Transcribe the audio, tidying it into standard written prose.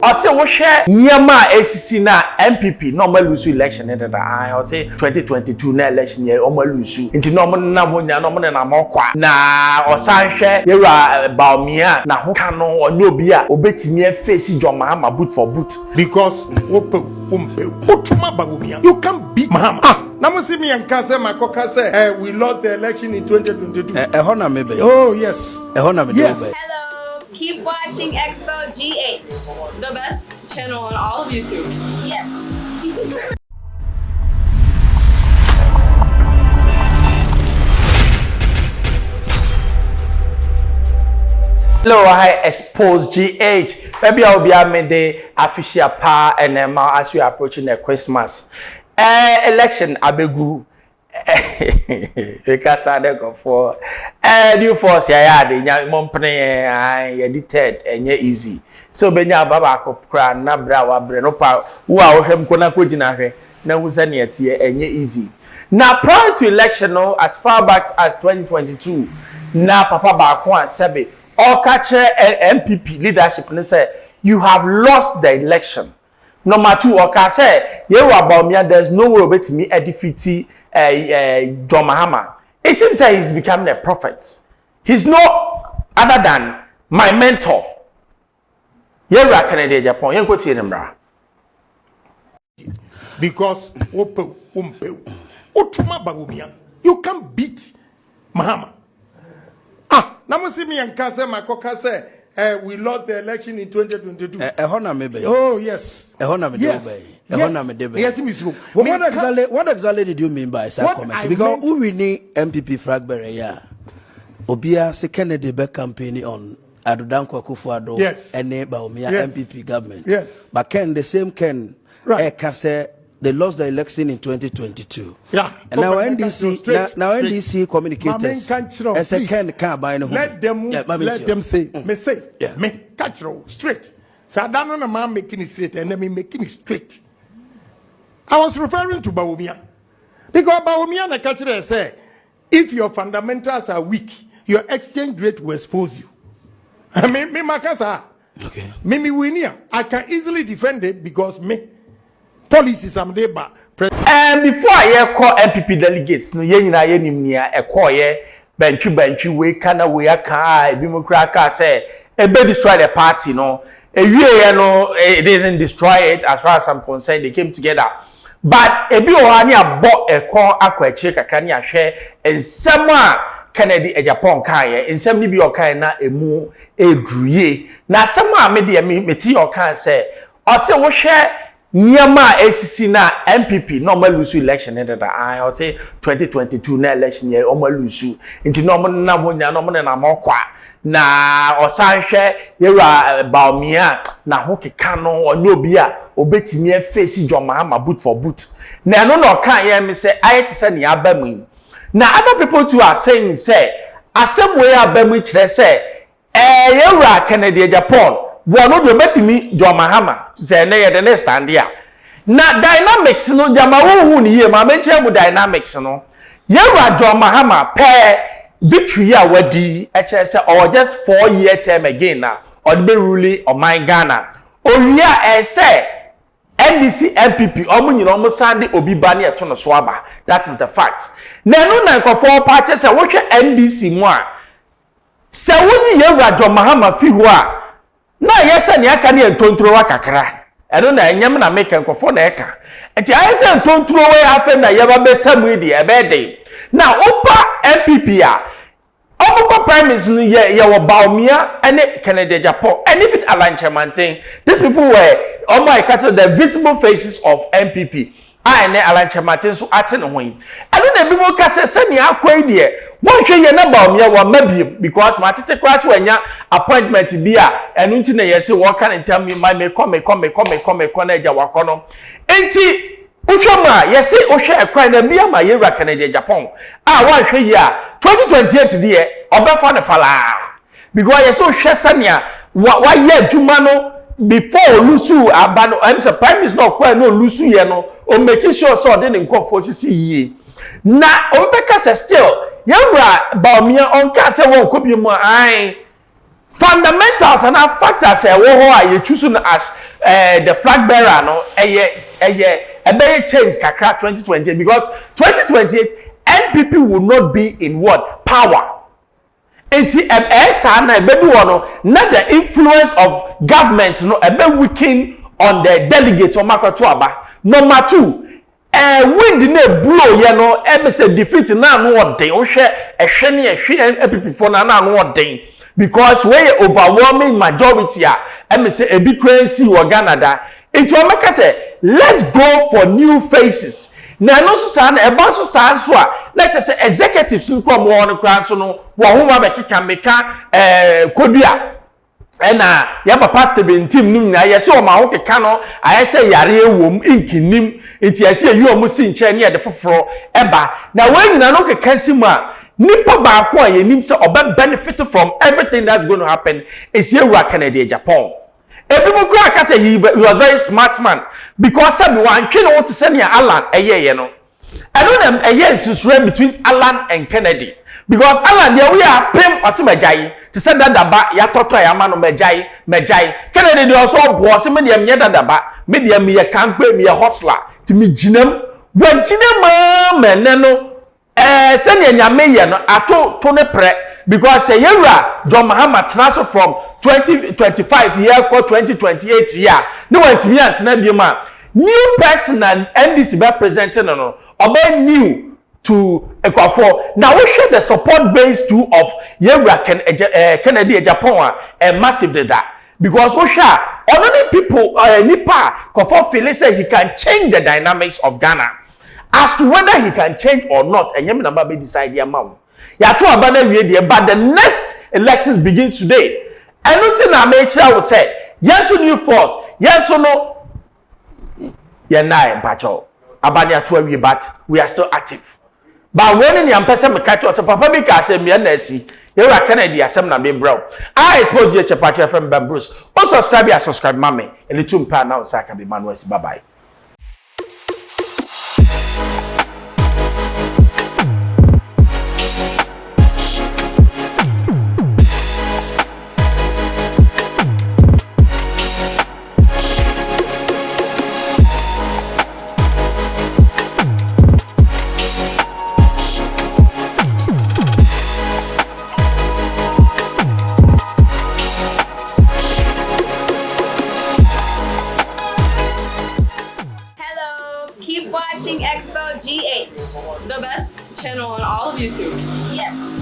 I say what share Nyama ACC na MPP normal lose election in I say 2022 na election year normal lose into normal na monya normal na mokwa na osan share yera baomia na ho ka no onye obi a obetimi face John Mahama boot for boot because utuma bagumia you can beat Mahama. Now see me and Kase Makoka say we lost the election in 2022. Oh yes. Yes. Keep watching Xposed GH, the best channel on all of YouTube. Yes. Hello, hi, Xposed GH. Maybe I'll be a midday official pa and as we are approaching the Christmas election. Abegu. Because I go for new force ya de mompene edited enye easy so benya baba akopra na bra wa bre no pa wo a wohwem kona kogina hwe na wusa ne atie enye easy na prior to election no as far back as 2022 na papa ba ko asebe all catch MPP leadership ne say you have lost the election. Number 2, okay, say, you about me, there's no way about me defeat John Mahama. It seems that he's becoming a prophet. He's no other than my mentor. You reckon in Agyapong, you go to him, because you can beat Mahama. Now see me and Kase Makoka say we lost the election in 2022. Oh yes. Yes. What exactly did you mean by that comment? Because who we need MPP Fragberry, yeah. Obia se Kennedy back campaign on Adudanko Kufuado yes. and Baumia yes. MPP government. Yes. But the same right. Kase they lost the election in 2022. Yeah. And now NDC communicators as a can buy no let them say me say yeah. Me catch straight. So I don't know the man making it straight and then me making it straight. I was referring to Baumia. Because Baumia na catch say if your fundamentals are weak, your exchange rate will expose you. I mean me makasa. Okay. Me winia. I can easily defend it because me policies am dey ba. And before I call MPP delegates, no ye nyina ye nimnia e call ye benchi we kana we aka ebi mo kra ka say e be destroy the party no. E wie no it didn't destroy it as far as I'm concerned. They came together. But ebi o ha ni abo e kon akwachi kakra ni ahwe ensem a Kennedy Agyapong kan ye ensem ni bi o kan na emu edruye. Na asem a me de me ti o kan say o se wo hwe Nyama ACC na MPP normal lose election in I say 2022 na election year normal lose into normal na monya normal na mokwa na osan hwe yera baomia na ho keka no onye obi a obetimi face John Mahama boot for boot na no no kan ye me say ayet say ne abamu na other people too are saying say asem we abamu kire say yera Kennedy Agyapong Bono do metimi John Mahama say na ye the stand here. Na dynamics no jama hu ni ye ma menche mu dynamics no. Ye wa John Mahama pair victory a wadi eche say or just 4-year term again na or be ruling on my Ghana. Oria e say NDC MPP omo nyina omo sande obi ba na eto no so aba. That is the fact. Na no na nkofo party say wo hwe NDC mu a say wo ye wa John Mahama fi ho a na yesa ni aka ne ntontro wa kakra eno na enyem na make nkofo na eka enti ayesa ntontro we afa na yeba besamu di ebede na opa MPP a omoko primaries no ye wo baomia ene Kennedy Agyapong and even Alanchemanten. These people were my catch the visible faces of MPP ne Alanchemanten so ate no ho eno na bi mo ka se ni akwai de won hwe ye na baomia wa mabiem because matete class wanya appointment bi a enu nti na yesi wo kan ntam me come na eja wakono enti uhwema yesi uhwe ekwan na bia ma yewra Kennedy Agyapong wa hwe ye a 2028 de obefa ne fala because yesi uhwe sania wa ye adwuma no before lusu abano I'm say prime is not quite no lusu ye no o make sure so de nkofo sisi yi na obeka se still yewra baomia onka se won kobi mu ai fundamentals and factors you choose as the flag bearer no a better change kakra 2028 because 2028 NPP will not be in what power. Enti esa na ebedu no not the influence of government no ebe weaken on the delegates or makoto aba. Number 2, wind na blow ye no ebe say defeat na no odin wo hwe ehwe ne ehwe NPP for na no odin because we overwhelming majority ebe say ebi crazy wo Canada. Enti o make say let's go for new faces. Na no so sa na eba so sa so a let's say executives nko mo no kran so no wo ho ma be kika meka kodua ena ya papa Steven team nim na yesi o ma ho keka no ayese yare ewom inkinim enti yesi eyi o mu si nche ne de foforo eba na we nyina no keka simu a nipa ba ko a yenim se oba benefit from everything that's going to happen is here we Canada Japan. People cry say he was very smart man because sabi wan twe no to say near Alan eye no. I know them eye is between Alan and Kennedy because Alan there we are pim osimajai to say that daba ya toto ya ma no majai Kennedy dey also bo se me dem ye daba me dem me kan gbe me hustler ti me ginam wan ginam ma no send nyame ye no ato to ne pre because say yewra John Mahama transfer from 2025 year ko 2028 year no want me antena bi ma new person and NDC be presenting no oba new to Equafor now we share the support base too of yewra Kennedy Agyapong massive that because we share only people nipa Equafor feel say he can change the dynamics of Ghana. As to whether he can change or not, and Yemi Namba be decide the amount. Yato abana we there, but the next elections begin today. And nothing I make sure will say yes or new force, yes or no. Yeah, nine pacho. Abania to we but we are still active. But when the person me catch us, Papa be say me na si. You are Canada asem na be bro. I expose you Chapacho FM Bruce. Also subscribe mame. And the two pa now saka be Manuel. Bye bye. Keep watching Xposed GH, the best channel on all of YouTube. Yes.